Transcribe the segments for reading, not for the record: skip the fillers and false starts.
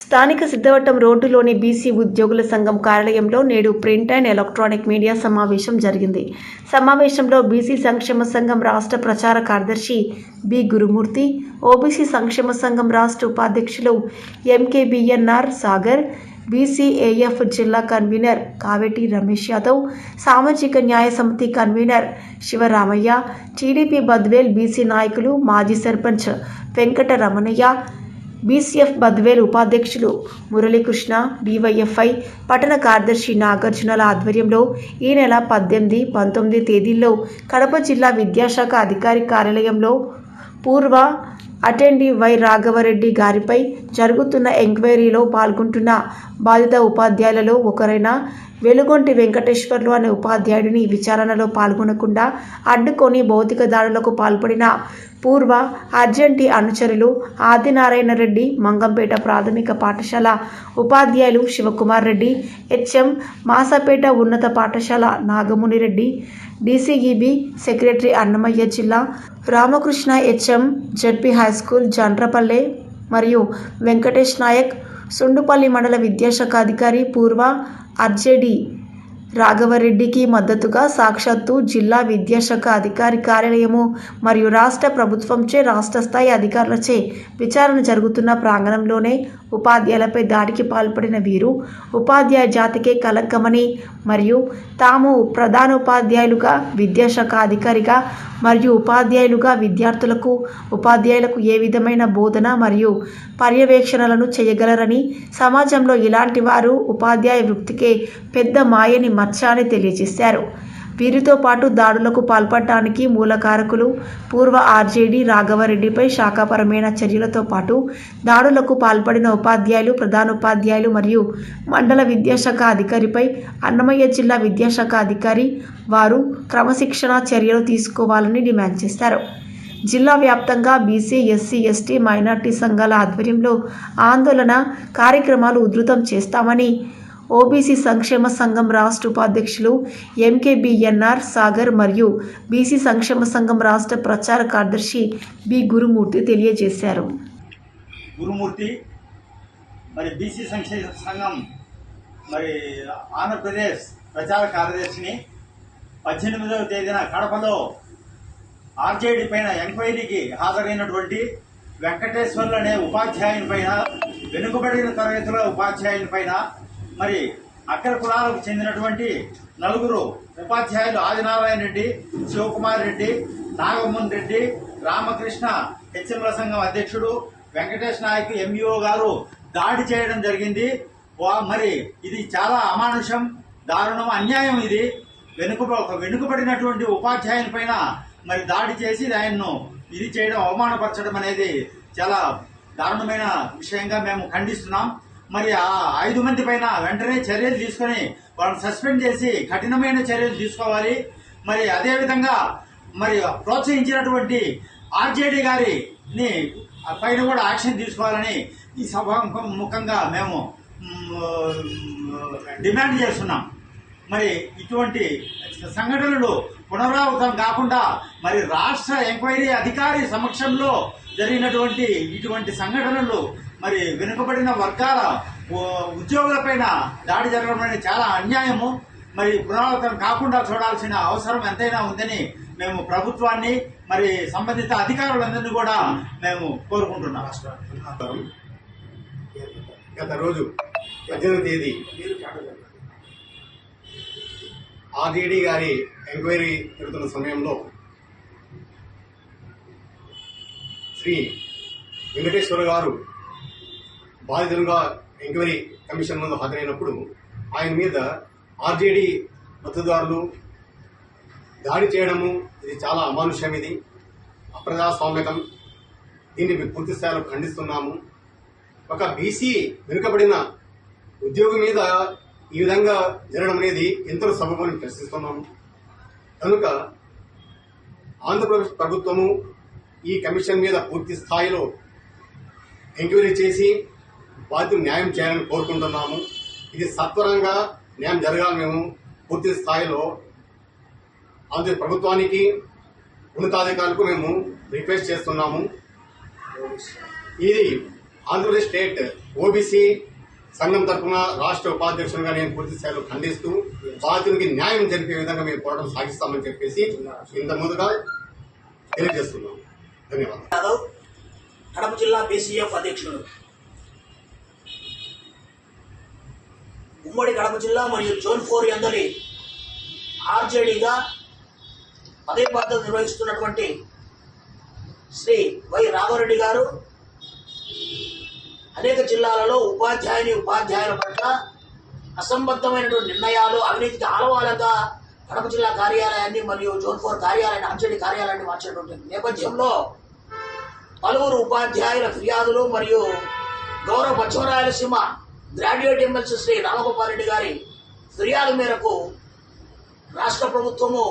స్థానిక సిద్ధవటం రోడ్డులోని బీసీ ఉద్యోగుల సంఘం కార్యాలయంలో నేడు ప్రింట్ అండ్ ఎలక్ట్రానిక్ మీడియా సమావేశం జరిగింది. సమావేశంలో బీసీ సంక్షేమ సంఘం రాష్ట్ర ప్రచార కార్యదర్శి బి గురుమూర్తి, ఓబీసీ సంక్షేమ సంఘం రాష్ట్ర ఉపాధ్యక్షులు ఎంకేబీఎన్ఆర్ సాగర్, బీసీఏఎఫ్ జిల్లా కన్వీనర్ కావేటి రమేష్ యాదవ్, సామాజిక న్యాయ సమితి convener Sivaramaiah, TDP Badvel BC నాయకులు మాజీ సర్పంచ్ వెంకట రమణయ్య, బీసీఎఫ్ బద్వేల్ ఉపాధ్యక్షులు మురళీకృష్ణ, డివైఎఫ్ఐ పట్టణ కార్యదర్శి నాగార్జునల ఆధ్వర్యంలో ఈ నెల 18, 19 తేదీల్లో కడప జిల్లా విద్యాశాఖ అధికారి కార్యాలయంలో పూర్వ అటెండీ వై రాఘవరెడ్డి గారిపై జరుగుతున్న ఎంక్వైరీలో పాల్గొంటున్న బాధిత ఉపాధ్యాయులలో ఒకరైన వెలుగొంటి వెంకటేశ్వర్లు అనే ఉపాధ్యాయుడిని విచారణలో పాల్గొనకుండా అడ్డుకొని భౌతిక దాడులకు పాల్పడిన పూర్వ అర్జెంటీ అనుచరులు ఆదినారాయణ రెడ్డి, మంగంపేట ప్రాథమిక పాఠశాల ఉపాధ్యాయులు శివకుమార్ రెడ్డి, హెచ్ఎం మాసపేట ఉన్నత పాఠశాల నాగముని రెడ్డి, డీసీఈబీ సెక్రటరీ అన్నమయ్య జిల్లా రామకృష్ణ హెచ్ఎం జడ్పీ హైస్కూల్ జండ్రపల్లె మరియు వెంకటేష్ నాయక్, సుండుపల్లి మండల విద్యాశాఖ అధికారి పూర్వ ఆర్జేడీ రాఘవరెడ్డికి మద్దతుగా సాక్షాత్తు జిల్లా విద్యాశాఖ అధికారి కార్యాలయము మరియు రాష్ట్ర ప్రభుత్వంచే రాష్ట్ర స్థాయి అధికారులచే విచారణ జరుగుతున్న ప్రాంగణంలోనే ఉపాధ్యాయులపై దాడికి పాల్పడిన వీరు ఉపాధ్యాయ జాతికే కలంకమని మరియు తాము ప్రధానోపాధ్యాయులుగా, విద్యాశాఖ అధికారిగా మరియు ఉపాధ్యాయులుగా విద్యార్థులకు, ఉపాధ్యాయులకు ఏ విధమైన బోధన మరియు పర్యవేక్షణలను చేయగలరని, సమాజంలో ఇలాంటి వారు ఉపాధ్యాయ వృత్తికే పెద్ద మాయని మచ్చ అని తెలియజేశారు. వీరితో పాటు దాడులకు పాల్పడటానికి మూలకారకులు పూర్వ ఆర్జేడీ రాఘవరెడ్డిపై శాఖాపరమైన చర్యలతో పాటు దాడులకు పాల్పడిన ఉపాధ్యాయులు, ప్రధానోపాధ్యాయులు మరియు మండల విద్యాశాఖ అధికారిపై అన్నమయ్య జిల్లా విద్యాశాఖ అధికారి వారు క్రమశిక్షణా చర్యలు తీసుకోవాలని డిమాండ్ చేశారు. జిల్లా వ్యాప్తంగా బీసీ, ఎస్సీ, ఎస్టీ, మైనార్టీ సంఘాల ఆధ్వర్యంలో ఆందోళన కార్యక్రమాలు ఉధృతం చేస్తామని ఓబీసీ సంక్షేమ సంఘం రాష్ట్ర ఉపాధ్యక్షులు ఎంకేబీఎన్ఆర్ సాగర్ మరియు బీసీ సంక్షేమ సంఘం రాష్ట్ర ప్రచార కార్యదర్శి బి గురుమూర్తి తెలియజేశారు. గురుమూర్తి మరి బీసీ సంక్షేమ సంఘం మరి ఆంధ్రప్రదేశ్ ప్రచార కార్యదర్శిని 18వ తేదీన కడపలో ఆర్జేడీ పైన ఎంక్వైరీకి హాజరైనటువంటి వెంకటేశ్వర్లు అనే ఉపాధ్యాయుని పైన, వెనుకబడిన తరగతుల ఉపాధ్యాయుని పైన, మరి అగ్ర కులాలకు చెందినటువంటి 4 ఉపాధ్యాయులు ఆదినారాయణ రెడ్డి, శివకుమార్ రెడ్డి, నాగమోహన్ రెడ్డి, రామకృష్ణ హెచ్ఎంల సంఘం అధ్యక్షుడు వెంకటేష్ నాయక్ ఎంఈఓ గారు దాడి చేయడం జరిగింది. మరి ఇది చాలా అమానుషం, దారుణం, అన్యాయం. ఇది వెనుకబడినటువంటి ఉపాధ్యాయుని పైన మరి దాడి చేసి ఆయన్ను ఇది చేయడం, అవమానపరచడం అనేది చాలా దారుణమైన విషయంగా మేము ఖండిస్తున్నాం. మరి ఆ 5 మంది పైన వెంటనే చర్యలు తీసుకొని వాళ్ళని సస్పెండ్ చేసి కఠినమైన చర్యలు తీసుకోవాలి. మరి అదేవిధంగా మరి ప్రోత్సహించినటువంటి ఆర్జేడీ గారిని పైన కూడా యాక్షన్ తీసుకోవాలని ఈ సభాముఖంగా మేము డిమాండ్ చేస్తున్నాం. మరి ఇటువంటి సంఘటనలు పునరావృతం కాకుండా మరి రాష్ట్ర ఎంక్వైరీ అధికారి సమక్షంలో జరిగినటువంటి ఇటువంటి సంఘటనలు మరి వెనుకబడిన వర్గాల ఉద్యోగులపైన దాడి జరగడం అనేది చాలా అన్యాయము. మరి పునరావృతం కాకుండా చూడాల్సిన అవసరం ఎంతైనా ఉందని మేము ప్రభుత్వాన్ని, మరి సంబంధిత అధికారులందరినీ కూడా మేము కోరుకుంటున్నాం. గత రోజు 18వ తేదీ ఆర్జేడీ గారి ఎంక్వైరీ జరుగుతున్న సమయంలో శ్రీ వెంకటేశ్వర గారు బాధితులుగా ఎంక్వైరీ కమిషన్ ముందు హాజరైనప్పుడు ఆయన మీద ఆర్జేడీ మద్దతుదారులు దాడి చేయడము ఇది చాలా అమానుష్యం, ఇది అప్రజాస్వామ్యకం. దీన్ని పూర్తి స్థాయిలో ఖండిస్తున్నాము. ఒక బీసీ వెనుకబడిన ఉద్యోగి మీద ఈ విధంగా జరగడం అనేది ఎంతో సబబని ప్రశ్నిస్తున్నాము. కనుక ఆంధ్రప్రదేశ్ ప్రభుత్వము ఈ కమిషన్ మీద పూర్తి స్థాయిలో ఎంక్వైరీ చేసి బాధితులు న్యాయం చేయాలని కోరుకుంటున్నాము. ఇది సత్వరంగా న్యాయం జరగాలని మేము పూర్తి స్థాయిలో ఆంధ్రప్రదేశ్ ప్రభుత్వానికి, ఉన్నతాధికారులకు మేము రిక్వెస్ట్ చేస్తున్నాము. ఇది ఆంధ్రప్రదేశ్ స్టేట్ ఓబీసీ సంఘం తరఫున రాష్ట్ర ఉపాధ్యక్షులుగా నేను పూర్తి స్థాయిలో ఖండిస్తూ బాధితునికి న్యాయం జరిపే విధంగా మేము పోరాటం సాగిస్తామని చెప్పేసి ఇంత ముందుగా తెలియజేస్తున్నాం. ధన్యవాదాలు. యాదవ్, కడప జిల్లా బీసీఎఫ్ అధ్యక్షుడు. ఉమ్మడి కడప జిల్లా మరియు జోన్ 4 అందరి ఆర్జేడీగా పదే బాధ్యత నిర్వహిస్తున్నటువంటి శ్రీ వై రాఘవరెడ్డి గారు అనేక జిల్లాలలో ఉపాధ్యాయుల పట్ల అసంబద్ధమైనటువంటి నిర్ణయాలు, అవినీతికి ఆలవాలంగా కడప జిల్లా కార్యాలయాన్ని మరియు జోన్ 4 కార్యాలయాన్ని, ఆర్జేడీ కార్యాలయాన్ని మార్చేటువంటి నేపథ్యంలో పలువురు ఉపాధ్యాయుల ఫిర్యాదులు మరియు గౌరవ పశ్చిమ రాయలసీమ గ్రాడ్యుయేట్ ఎమ్మెల్సీ శ్రీ రామగోపాల్ రెడ్డి గారి ఫిర్యాదు మేరకు రాష్ట్ర ప్రభుత్వము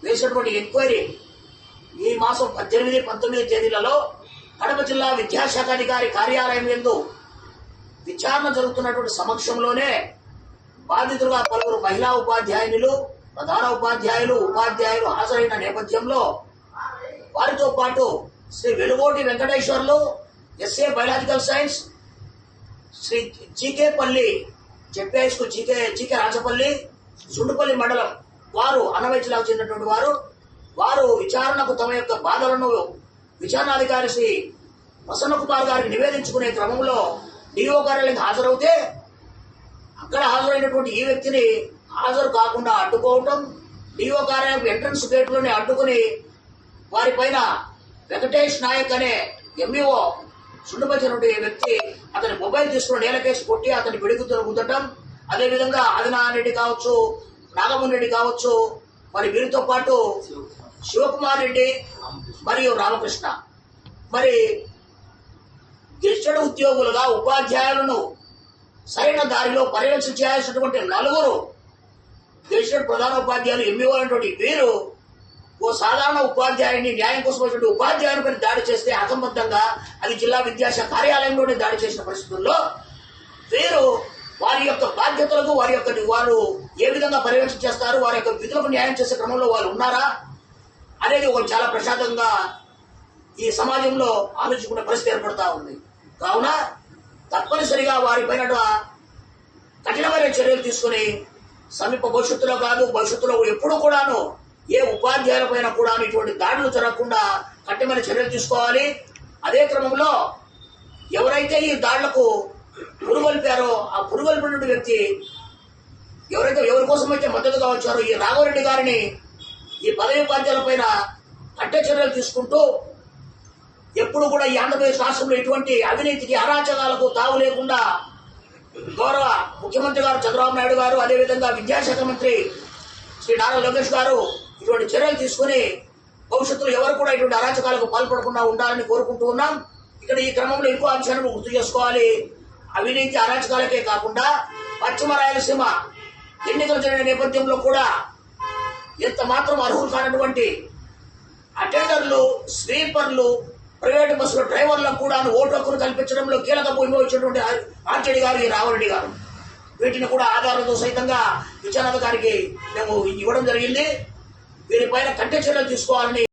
వేసినటువంటి ఎంక్వైరీ ఈ మాసం 18, 19 తేదీలలో కడప జిల్లా విద్యాశాఖ అధికారి కార్యాలయం యందు విచారణ జరుగుతున్నటువంటి సమక్షంలోనే బాధితులుగా పలువురు మహిళా ఉపాధ్యాయులు, ప్రధాన ఉపాధ్యాయులు హాజరైన నేపథ్యంలో వారితో పాటు Sri Velugoti Venkateswarlu, SA biological science, Sri GKPalli ZP high school GK Rajapalli, Sundupalli మండలం వారు అన్నవై జిల్లాకు చెందినటువంటి వారు విచారణకు తమ యొక్క బాధలను విచారణాధికారి శ్రీ ప్రసన్న కుమార్ గారికి నివేదించుకునే క్రమంలో డిఓ కార్యాలయానికి హాజరవుతే అక్కడ హాజరైనటువంటి ఈ వ్యక్తిని హాజరు కాకుండా అడ్డుకోవటం, డిఓ కార్యాలయం ఎంట్రన్స్ గేట్లోనే అడ్డుకుని వారిపైన వెంకటేష్ నాయక్ అనే ఎంఈఓ సుండుపచ్చినటువంటి వ్యక్తి అతని మొబైల్ తీసుకుని నేలకేసి కొట్టి అతని పిడుగుతో గుద్దటం, అదేవిధంగా ఆదినారాయణ రెడ్డి కావచ్చు, నాగమోహన్ రెడ్డి కావచ్చు, మరి వీరితో పాటు శివకుమార్ రెడ్డి మరియు రామకృష్ణ, మరి గెస్టెడ్ ఉద్యోగులుగా ఉపాధ్యాయులను సరైన దారిలో పర్యవేక్షణ చేయాల్సినటువంటి 4 గెస్టెడ్ ప్రధాన ఉపాధ్యాయులు ఎంఈఓ అనేటువంటి వీరు ఓ సాధారణ ఉపాధ్యాయుని, న్యాయం కోసం వచ్చినటువంటి ఉపాధ్యాయునిపై దాడి చేస్తే అసంబద్ధంగా అది జిల్లా విద్యాశాఖ కార్యాలయంలోనే దాడి చేసిన పరిస్థితుల్లో వీరు వారి యొక్క బాధ్యతలకు వారు ఏ విధంగా పర్యవేక్షణ చేస్తారు, వారి యొక్క విధులకు న్యాయం చేసే క్రమంలో వారు ఉన్నారా అనేది ఒక చాలా ప్రశాంతంగా ఈ సమాజంలో ఆలోచించుకునే పరిస్థితి ఏర్పడతా ఉంది. కావున తప్పనిసరిగా వారిపైన కఠినమైన చర్యలు తీసుకుని సమీప భవిష్యత్తులో ఎప్పుడు కూడాను ఏ ఉపాధ్యాయుల పైన కూడా ఇటువంటి దాడులు జరగకుండా కఠినమైన చర్యలు తీసుకోవాలి. అదే క్రమంలో ఎవరైతే ఈ దాడులకు పురుగొల్పారో ఆ పురుగొల్పిన వ్యక్తి ఎవరి కోసం అయితే మద్దతుగా వచ్చారో ఈ రాఘవరెడ్డి గారిని ఈ పదవి బాధ్యతల పైన కఠిన చర్యలు తీసుకుంటూ ఎప్పుడు కూడా ఈ ఆంధ్రప్రదేశ్ రాష్ట్రంలో ఇటువంటి అవినీతికి, అరాచకాలకు తావు లేకుండా గౌరవ ముఖ్యమంత్రి గారు చంద్రబాబు నాయుడు గారు, అదేవిధంగా విద్యాశాఖ మంత్రి శ్రీ నారా లోకేష్ గారు ఇటువంటి చర్యలు తీసుకుని భవిష్యత్తులో ఎవరు కూడా ఇటువంటి అరాచకాలకు పాల్పడకుండా ఉండాలని కోరుకుంటూ ఉన్నాం. ఇక్కడ ఈ క్రమంలో ఇంకో అంశాన్ని గుర్తు చేసుకోవాలి. అవినీతి అరాచకాలకే కాకుండా పశ్చిమ రాయలసీమ ఎన్నికలు జరిగిన నేపథ్యంలో కూడా ఎంత మాత్రం అర్హులు కానటువంటి అటెండర్లు, స్వీపర్లు, ప్రైవేట్ బస్సుల డ్రైవర్లకు కూడా ఓటు హక్కును కల్పించడంలో కీలక భూమిక వచ్చినటువంటి ఆర్జేడీ గారు, ఈ రాఘవరెడ్డి గారు, వీటిని కూడా ఆధారాలతో సైతంగా విచారణాధికారికి మేము ఇవ్వడం జరిగింది. వీరిపైన కఠిన చర్యలు తీసుకోవాలని